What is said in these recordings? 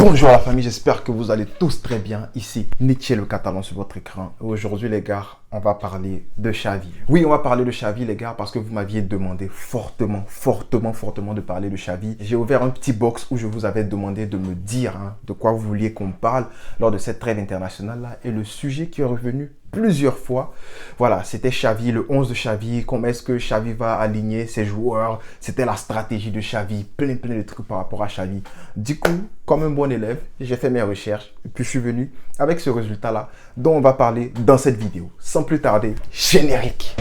Bonjour la famille, j'espère que vous allez tous très bien. Ici, Nietzsche le Catalan sur votre écran. Aujourd'hui les gars, on va parler de Xavi. Oui, on va parler de Xavi les gars parce que vous m'aviez demandé fortement de parler de Xavi. J'ai ouvert un petit box où je vous avais demandé de me dire de quoi vous vouliez qu'on parle lors de cette trêve internationale là. Et le sujet qui est revenu plusieurs fois, voilà, c'était Xavi, le 11 de Xavi, comment est-ce que Xavi va aligner ses joueurs, c'était la stratégie de Xavi, plein de trucs par rapport à Xavi. Du coup, comme un bon élève, j'ai fait mes recherches et puis je suis venu avec ce résultat-là dont on va parler dans cette vidéo. Sans plus tarder, générique.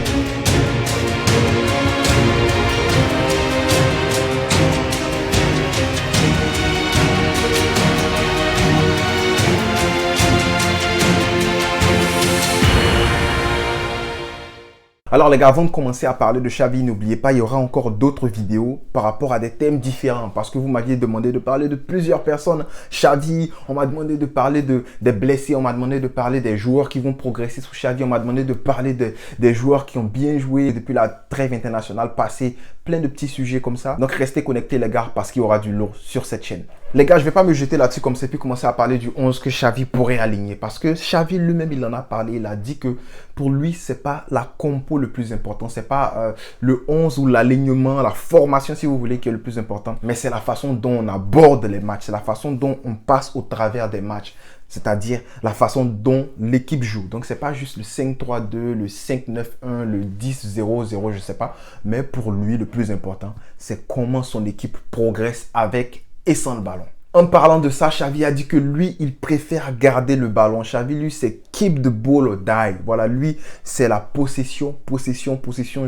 Alors les gars, avant de commencer à parler de Xavi, n'oubliez pas, il y aura encore d'autres vidéos par rapport à des thèmes différents parce que vous m'aviez demandé de parler de plusieurs personnes. Xavi, on m'a demandé de parler des blessés, on m'a demandé de parler des joueurs qui vont progresser sous Xavi, on m'a demandé de parler des joueurs qui ont bien joué depuis la trêve internationale passée, plein de petits sujets comme ça. Donc restez connectés les gars parce qu'il y aura du lourd sur cette chaîne. Les gars, je ne vais pas me jeter là-dessus comme ça puis commencer à parler du 11 que Xavi pourrait aligner parce que Xavi lui-même, il en a parlé, il a dit que pour lui, c'est pas la compo le plus important, c'est pas le 11 ou l'alignement, la formation si vous voulez qui est le plus important, mais c'est la façon dont on aborde les matchs, c'est la façon dont on passe au travers des matchs, c'est-à-dire la façon dont l'équipe joue. Donc c'est pas juste le 5-3-2, le 5-9-1, le 10-0-0, je sais pas, mais pour lui le plus important, c'est comment son équipe progresse avec et sans le ballon. En parlant de ça, Xavi a dit que lui, il préfère garder le ballon. Xavi, lui, c'est keep the ball or die. Voilà, lui, c'est la possession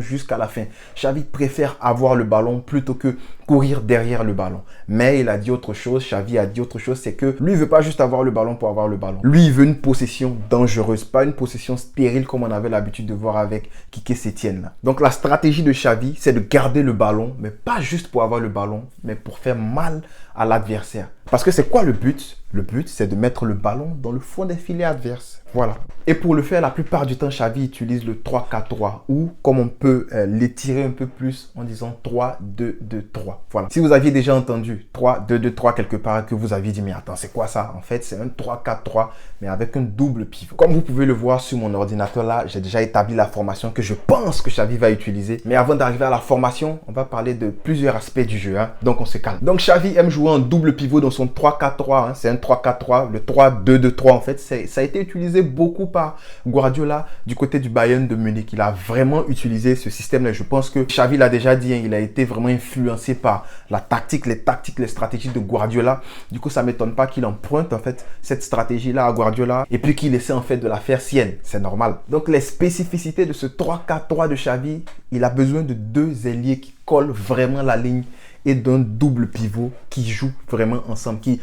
jusqu'à la fin. Xavi préfère avoir le ballon plutôt que courir derrière le ballon. Mais il a dit autre chose, Xavi a dit autre chose, c'est que lui, il veut pas juste avoir le ballon pour avoir le ballon. Lui, il veut une possession dangereuse, pas une possession stérile comme on avait l'habitude de voir avec Quique Sétienne. Donc, la stratégie de Xavi, c'est de garder le ballon, mais pas juste pour avoir le ballon, mais pour faire mal à l'adversaire. Parce que c'est quoi le but? Le but, c'est de mettre le ballon dans le fond des filets adverses. Voilà. Et pour le faire, la plupart du temps, Xavi utilise le 3-4-3 ou comme on peut l'étirer un peu plus en disant 3-2-2-3. Voilà. Si vous aviez déjà entendu 3-2-2-3 quelque part que vous aviez dit, mais attends, c'est quoi ça? En fait, c'est un 3-4-3 mais avec un double pivot. Comme vous pouvez le voir sur mon ordinateur là, j'ai déjà établi la formation que je pense que Xavi va utiliser. Mais avant d'arriver à la formation, on va parler de plusieurs aspects du jeu. Donc, on se calme. Donc, Xavi aime jouer en double pivot dans son 3-4-3. C'est un 3-4-3. Le 3-2-2-3, en fait, ça a été utilisé beaucoup par Guardiola du côté du Bayern de Munich. Il a vraiment utilisé ce système-là. Je pense que Xavi l'a déjà dit, il a été vraiment influencé par la tactique, les stratégies de Guardiola. Du coup, ça ne m'étonne pas qu'il emprunte en fait cette stratégie-là à Guardiola et puis qu'il essaie en fait de la faire sienne. C'est normal. Donc, les spécificités de ce 3-4-3 de Xavi, il a besoin de deux ailiers qui collent vraiment la ligne et d'un double pivot qui joue vraiment ensemble, qui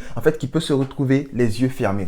peut se retrouver les yeux fermés.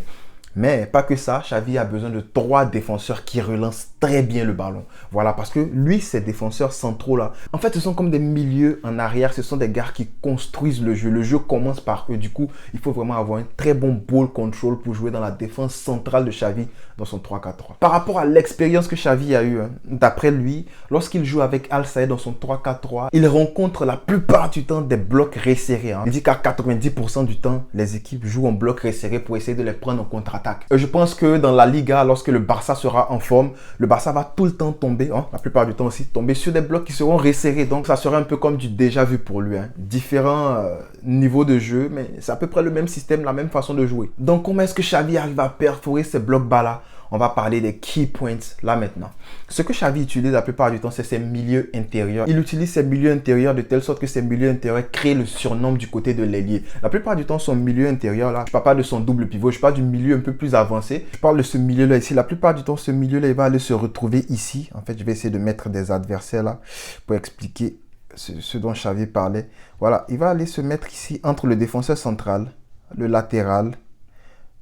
Mais pas que ça, Xavi a besoin de 3 défenseurs qui relancent très bien le ballon. Voilà, parce que lui, ces défenseurs centraux là, en fait, ce sont comme des milieux en arrière. Ce sont des gars qui construisent le jeu. Le jeu commence par eux. Du coup, il faut vraiment avoir un très bon ball control pour jouer dans la défense centrale de Xavi dans son 3-4-3. Par rapport à l'expérience que Xavi a eue, d'après lui, lorsqu'il joue avec Al Sadd dans son 3-4-3, il rencontre la plupart du temps des blocs resserrés. Il dit qu'à 90% du temps, les équipes jouent en bloc resserré pour essayer de les prendre en contre-attaque. Je pense que dans la Liga, lorsque le Barça sera en forme, le Barça va tout le temps tomber, la plupart du temps aussi, tomber sur des blocs qui seront resserrés. Donc, ça sera un peu comme du déjà vu pour lui. Différents niveaux de jeu, mais c'est à peu près le même système, la même façon de jouer. Donc, comment est-ce que Xavi arrive à perforer ces blocs bas-là? On va parler des key points là maintenant. Ce que Xavi utilise la plupart du temps, c'est ses milieux intérieurs. Il utilise ses milieux intérieurs de telle sorte que ces milieux intérieurs créent le surnombre du côté de l'ailier. La plupart du temps, son milieu intérieur là, je ne parle pas de son double pivot, je parle du milieu un peu plus avancé. Je parle de ce milieu là ici. La plupart du temps, ce milieu là, il va aller se retrouver ici. En fait, je vais essayer de mettre des adversaires là pour expliquer ce dont Xavi parlait. Voilà, il va aller se mettre ici entre le défenseur central, le latéral,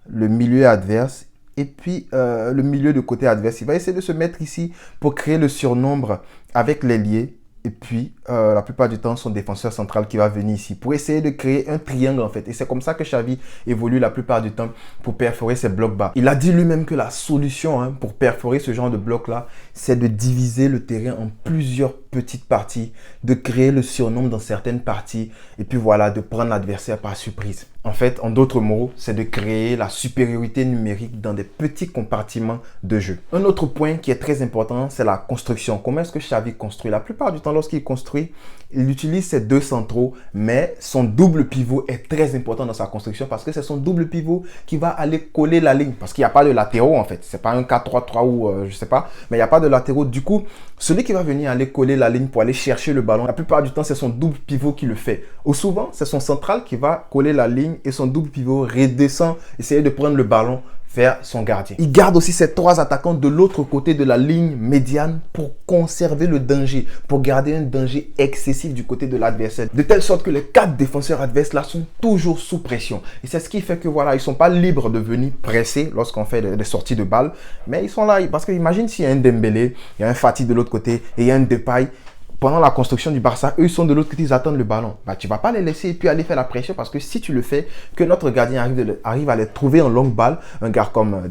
le milieu adverse et puis le milieu de côté adverse. Il va essayer de se mettre ici pour créer le surnombre avec l'ailier. Et puis, la plupart du temps, son défenseur central qui va venir ici pour essayer de créer un triangle en fait. Et c'est comme ça que Xavi évolue la plupart du temps pour perforer ces blocs bas. Il a dit lui-même que la solution pour perforer ce genre de bloc-là, c'est de diviser le terrain en plusieurs petites parties, de créer le surnombre dans certaines parties et puis voilà, de prendre l'adversaire par surprise. En fait, en d'autres mots, c'est de créer la supériorité numérique dans des petits compartiments de jeu. Un autre point qui est très important, c'est la construction. Comment est-ce que Xavi construit? La plupart du temps, lorsqu'il construit, il utilise ses deux centraux, mais son double pivot est très important dans sa construction parce que c'est son double pivot qui va aller coller la ligne. Parce qu'il n'y a pas de latéraux en fait. C'est pas un 4-3-3 ou je sais pas, mais il n'y a pas de latéraux. Du coup, celui qui va venir aller coller la ligne pour aller chercher le ballon, la plupart du temps, c'est son double pivot qui le fait. Ou souvent, c'est son central qui va coller la ligne et son double pivot redescend, essayer de prendre le ballon vers son gardien. Il garde aussi ses trois attaquants de l'autre côté de la ligne médiane pour conserver le danger, pour garder un danger excessif du côté de l'adversaire. De telle sorte que les 4 défenseurs adverses là sont toujours sous pression. Et c'est ce qui fait que voilà, ils ne sont pas libres de venir presser lorsqu'on fait des sorties de balles. Mais ils sont là parce que imagine s'il y a un Dembélé, il y a un Fati de l'autre côté et il y a un Depay. Pendant la construction du Barça, eux, ils sont de l'autre côté, ils attendent le ballon. Bah, tu ne vas pas les laisser et puis aller faire la pression parce que si tu le fais, que notre gardien arrive à les trouver en longue balle, un gars comme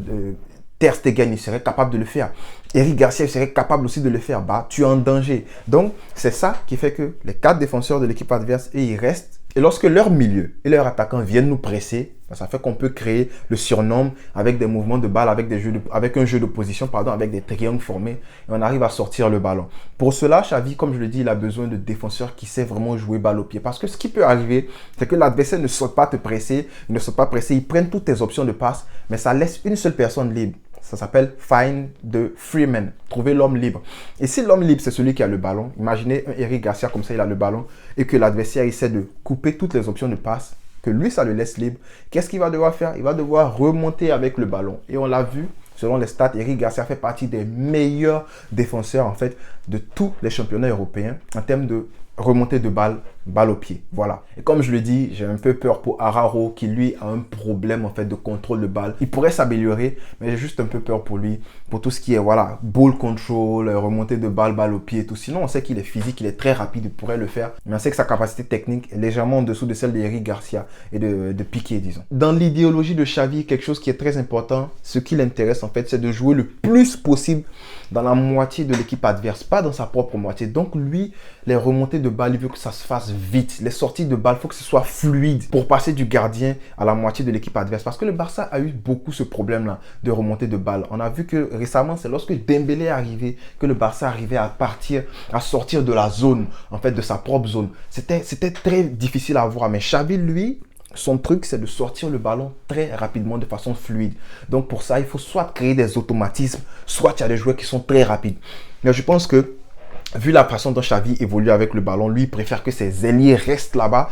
Ter Stegen, il serait capable de le faire. Eric Garcia, il serait capable aussi de le faire. Bah, tu es en danger. Donc, c'est ça qui fait que les 4 défenseurs de l'équipe adverse, et ils restent. Et lorsque leur milieu et leurs attaquants viennent nous presser, ça fait qu'on peut créer le surnombre avec des mouvements de balle, avec un jeu de position, avec des triangles formés. Et on arrive à sortir le ballon. Pour cela, Xavi, comme je le dis, il a besoin de défenseurs qui savent vraiment jouer balle au pied. Parce que ce qui peut arriver, c'est que l'adversaire ne saute pas te presser, il ne saute pas presser, ils prennent toutes tes options de passe, mais ça laisse une seule personne libre. Ça s'appelle find the free man, trouver l'homme libre. Et si l'homme libre, c'est celui qui a le ballon, imaginez un Eric Garcia comme ça, il a le ballon, et que l'adversaire essaie de couper toutes les options de passe, que lui, ça le laisse libre. Qu'est-ce qu'il va devoir faire? Il va devoir remonter avec le ballon. Et on l'a vu, selon les stats, Eric Garcia fait partie des meilleurs défenseurs, en fait, de tous les championnats européens en termes de remontée de balle au pied. Voilà. Et comme je le dis, j'ai un peu peur pour Araujo qui lui a un problème en fait de contrôle de balle. Il pourrait s'améliorer, mais j'ai juste un peu peur pour lui, pour tout ce qui est voilà, ball control, remontée de balle au pied et tout. Sinon, on sait qu'il est physique, il est très rapide, il pourrait le faire, mais on sait que sa capacité technique est légèrement en dessous de celle d'Eric Garcia et de Piqué, disons. Dans l'idéologie de Xavi, quelque chose qui est très important, ce qui l'intéresse en fait, c'est de jouer le plus possible dans la moitié de l'équipe adverse, pas dans sa propre moitié. Donc lui, les remontées de balle, il veut que ça se fasse vite. Les sorties de balle, il faut que ce soit fluide pour passer du gardien à la moitié de l'équipe adverse. Parce que le Barça a eu beaucoup ce problème-là de remontée de balle. On a vu que récemment, c'est lorsque Dembélé est arrivé que le Barça arrivait à sortir de la zone, en fait, de sa propre zone. C'était très difficile à voir. Mais Xavi, lui, son truc, c'est de sortir le ballon très rapidement, de façon fluide. Donc pour ça, il faut soit créer des automatismes, soit il y a des joueurs qui sont très rapides. Mais je pense que vu la façon dont Xavi évolue avec le ballon, lui, il préfère que ses ailiers restent là-bas,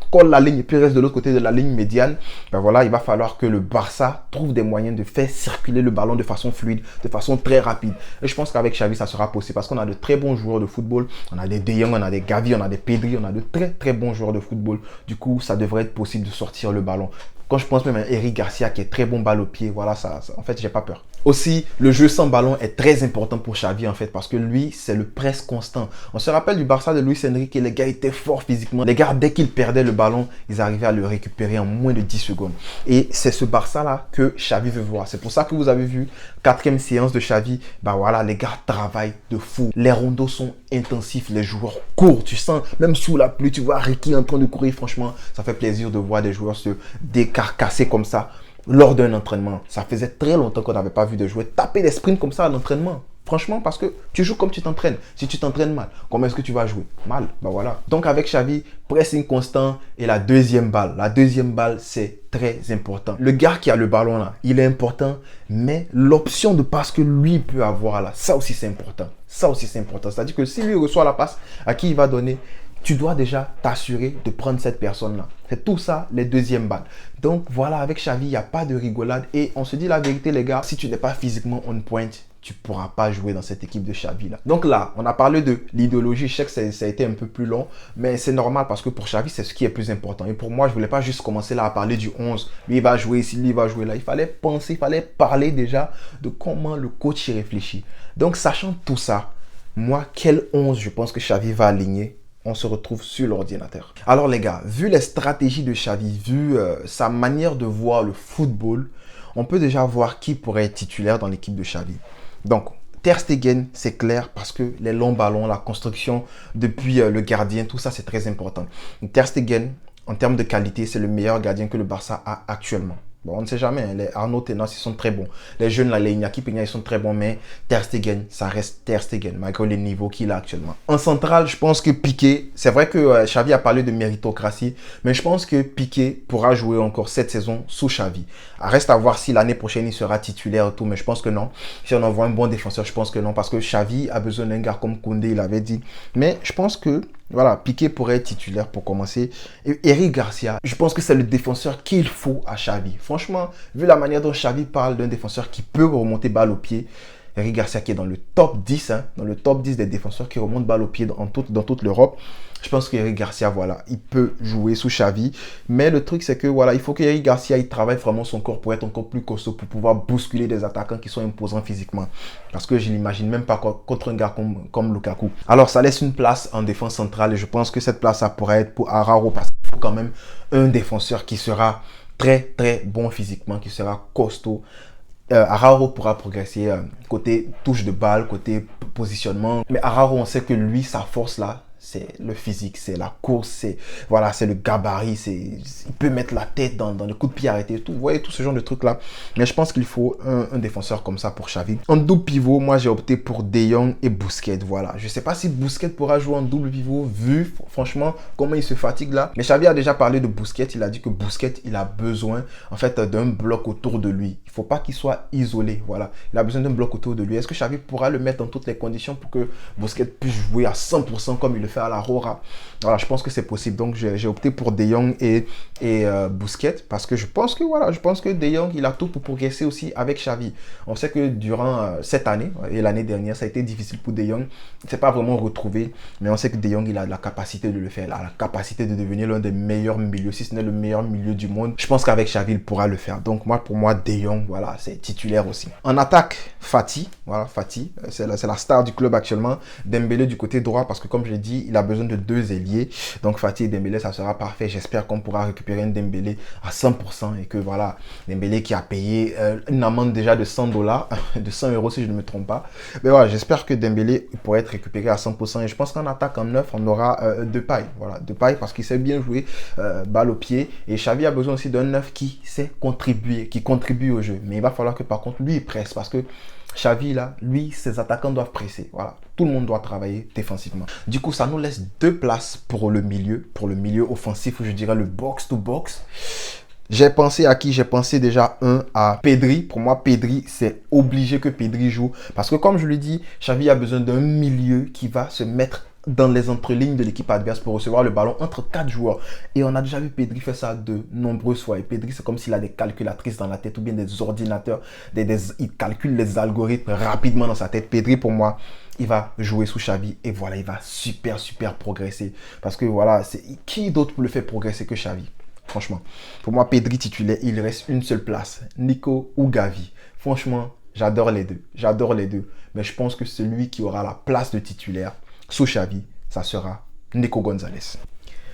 colle la ligne et puis reste de l'autre côté de la ligne médiane. Ben voilà, il va falloir que le Barça trouve des moyens de faire circuler le ballon de façon fluide, de façon très rapide. Et je pense qu'avec Xavi, ça sera possible parce qu'on a de très bons joueurs de football. On a des De Jong, on a des Gavi, on a des Pedri, on a de très très bons joueurs de football. Du coup, ça devrait être possible de sortir le ballon. Quand je pense même à Eric Garcia qui est très bon balle au pied, voilà, en fait, j'ai pas peur. Aussi, le jeu sans ballon est très important pour Xavi en fait parce que lui, c'est le press constant. On se rappelle du Barça de Luis Enrique et les gars étaient forts physiquement. Les gars, dès qu'ils perdaient le ballon, ils arrivaient à le récupérer en moins de 10 secondes. Et c'est ce Barça-là que Xavi veut voir. C'est pour ça que vous avez vu, 4e séance de Xavi, bah voilà, les gars travaillent de fou. Les rondos sont intensifs, les joueurs courent. Tu sens, même sous la pluie, tu vois Ricky en train de courir. Franchement, ça fait plaisir de voir des joueurs se décarcasser comme ça lors d'un entraînement. Ça faisait très longtemps qu'on n'avait pas vu des joueurs taper des sprints comme ça à l'entraînement. Franchement, parce que tu joues comme tu t'entraînes. Si tu t'entraînes mal, comment est-ce que tu vas jouer? Mal, bah voilà. Donc avec Xavi, pressing constant et la deuxième balle. La deuxième balle, c'est très important. Le gars qui a le ballon là, il est important, mais l'option de passe que lui peut avoir là, ça aussi c'est important. Ça aussi c'est important. C'est-à-dire que s'il lui reçoit la passe, à qui il va donner? Tu dois déjà t'assurer de prendre cette personne-là. C'est tout ça, les deuxièmes balles. Donc voilà, avec Xavi, il n'y a pas de rigolade. Et on se dit la vérité, les gars, si tu n'es pas physiquement on point, tu ne pourras pas jouer dans cette équipe de Xavi là. Donc là, on a parlé de l'idéologie. Je sais que ça a été un peu plus long, mais c'est normal parce que pour Xavi, c'est ce qui est plus important. Et pour moi, je ne voulais pas juste commencer là à parler du 11. Lui, il va jouer ici, lui, il va jouer là. Il fallait penser, il fallait parler déjà de comment le coach y réfléchit. Donc, sachant tout ça, moi, quel 11 je pense que Xavi va aligner? On se retrouve sur l'ordinateur. Alors les gars, vu les stratégies de Xavi, vu sa manière de voir le football, on peut déjà voir qui pourrait être titulaire dans l'équipe de Xavi. Donc, Ter Stegen, c'est clair parce que les longs ballons, la construction depuis le gardien, tout ça c'est très important. Ter Stegen, en termes de qualité, c'est le meilleur gardien que le Barça a actuellement. Bon, on ne sait jamais, hein. Les Arnaud Tenas, ils sont très bons. Les jeunes, là, les Iñaki Peña, ils sont très bons, mais Ter Stegen, ça reste Ter Stegen, malgré les niveaux qu'il a actuellement. En centrale, je pense que Piqué, c'est vrai que Xavi a parlé de méritocratie, mais je pense que Piqué pourra jouer encore cette saison sous Xavi. Reste à voir si l'année prochaine, il sera titulaire et tout, mais je pense que non. Si on envoie un bon défenseur, je pense que non, parce que Xavi a besoin d'un gars comme Koundé, il avait dit. Mais je pense que voilà, Piqué pourrait être titulaire pour commencer. Et Eric Garcia, je pense que c'est le défenseur qu'il faut à Xavi. Franchement, vu la manière dont Xavi parle d'un défenseur qui peut remonter balle au pied, Eric Garcia qui est dans le top 10, hein, dans le top 10 des défenseurs qui remontent balle au pied dans toute l'Europe. Je pense qu'Eric Garcia, voilà, il peut jouer sous Xavi. Mais le truc, c'est que voilà, il faut qu'Eric Garcia, il travaille vraiment son corps pour être encore plus costaud, pour pouvoir bousculer des attaquants qui sont imposants physiquement. Parce que je ne l'imagine même pas contre un gars comme Lukaku. Alors, ça laisse une place en défense centrale et je pense que cette place, ça pourrait être pour Araujo parce qu'il faut quand même un défenseur qui sera très, très bon physiquement, qui sera costaud. Araujo pourra progresser côté touche de balle, côté positionnement. Mais Araujo, on sait que lui, sa force là, c'est le physique, c'est la course, c'est voilà, c'est le gabarit, il peut mettre la tête dans le coup de pied arrêté, tout, vous voyez, tout ce genre de trucs là. Mais je pense qu'il faut un défenseur comme ça pour Xavi. En double pivot, moi j'ai opté pour De Jong et Busquets, voilà. Je sais pas si Busquets pourra jouer en double pivot, vu franchement comment il se fatigue là. Mais Xavi a déjà parlé de Busquets, il a dit que Busquets, il a besoin en fait d'un bloc autour de lui. Il faut pas qu'il soit isolé, voilà. Il a besoin d'un bloc autour de lui. Est-ce que Xavi pourra le mettre dans toutes les conditions pour que Busquets puisse jouer à 100% comme il le fait à la Rora? Voilà, je pense que c'est possible. Donc j'ai opté pour De Jong et Busquets parce que je pense que voilà, je pense que De Jong, il a tout pour progresser aussi avec Xavi. On sait que durant cette année et l'année dernière, ça a été difficile pour De Jong. Il ne s'est pas vraiment retrouvé, mais on sait que De Jong, il a la capacité de le faire, il a la capacité de devenir l'un des meilleurs milieux, si ce n'est le meilleur milieu du monde. Je pense qu'avec Xavi, il pourra le faire. Donc moi, pour moi, De Jong, voilà, c'est titulaire aussi. En attaque, Fati, voilà, Fati, c'est la star du club actuellement. Dembélé du côté droit parce que comme je l'ai dit, il a besoin de deux ailiers. Donc Fati et Dembélé, ça sera parfait. J'espère qu'on pourra récupérer un Dembélé à 100% et que voilà, Dembélé qui a payé une amende déjà de $100, de 100 € si je ne me trompe pas. Mais voilà, j'espère que Dembélé pourrait être récupéré à 100% et je pense qu'en attaque en neuf, on aura Depay. Voilà, Depay parce qu'il sait bien jouer balle au pied et Xavi a besoin aussi d'un neuf qui sait contribuer, qui contribue au jeu. Mais il va falloir que par contre lui il presse parce que Xavi, là, lui, ses attaquants doivent presser. Voilà, tout le monde doit travailler défensivement. Du coup, ça nous laisse deux places pour le milieu offensif, ou je dirais le box-to-box. J'ai pensé à qui? J'ai pensé déjà à Pedri. Pour moi, Pedri, c'est obligé que Pedri joue. Parce que comme je l'ai dit, Xavi a besoin d'un milieu qui va se mettre dans les entrelignes de l'équipe adverse pour recevoir le ballon entre 4 joueurs. Et on a déjà vu Pedri faire ça de nombreuses fois. Et Pedri, c'est comme s'il a des calculatrices dans la tête ou bien des ordinateurs. Il calcule les algorithmes rapidement dans sa tête. Pedri, pour moi, il va jouer sous Xavi et voilà, il va super progresser. Parce que voilà, qui d'autre pour le faire progresser que Xavi? Franchement, pour moi, Pedri titulaire, il reste une seule place. Nico ou Gavi. Franchement, j'adore les deux. J'adore les deux. Mais je pense que celui qui aura la place de titulaire sous Xavi, ça sera Nico Gonzalez.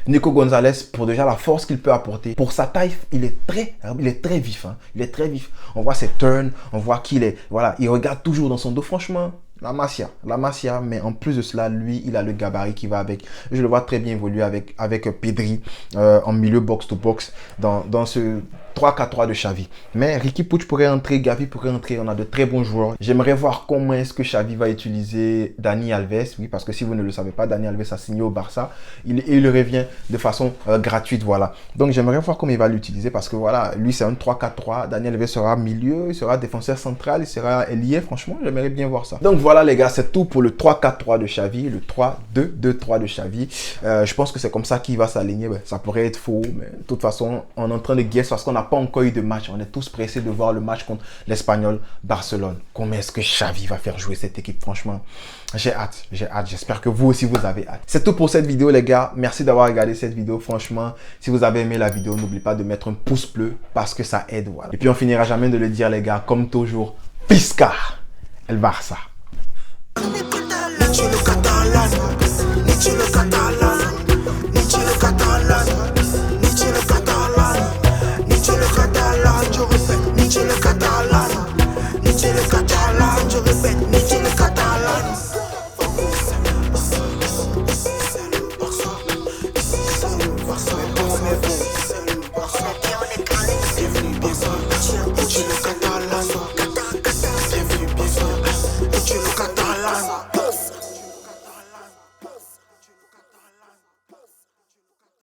Nico Gonzalez, pour déjà la force qu'il peut apporter, pour sa taille, il est très vif. Hein. Il est très vif. On voit ses turns, on voit qu'il est, voilà, il regarde toujours dans son dos. Franchement, la Masia, mais en plus de cela, lui, il a le gabarit qui va avec. Je le vois très bien évoluer avec Pedri en milieu box-to-box dans ce 3-4-3 de Xavi. Mais Riqui Puig pourrait entrer, Gavi pourrait entrer, on a de très bons joueurs. J'aimerais voir comment est-ce que Xavi va utiliser Dani Alves, oui, parce que si vous ne le savez pas, Dani Alves a signé au Barça, il revient de façon gratuite, voilà. Donc j'aimerais voir comment il va l'utiliser, parce que voilà, lui c'est un 3-4-3, Dani Alves sera milieu, il sera défenseur central, il sera ailier, franchement, j'aimerais bien voir ça. Donc voilà les gars, c'est tout pour le 3-4-3 de Xavi, le 3-2-2-3 de Xavi. Je pense que c'est comme ça qu'il va s'aligner, ça pourrait être faux, mais de toute façon, on est en train de guesser parce qu'on n'a pas encore eu de match. On est tous pressés de voir le match contre l'Espagnol Barcelone. Comment est-ce que Xavi va faire jouer cette équipe? Franchement, j'ai hâte. J'espère que vous aussi, vous avez hâte. C'est tout pour cette vidéo, les gars. Merci d'avoir regardé cette vidéo. Franchement, si vous avez aimé la vidéo, n'oubliez pas de mettre un pouce bleu parce que ça aide. Voilà. Et puis, on finira jamais de le dire, les gars. Comme toujours, Pisca el Barça. Come Hassan.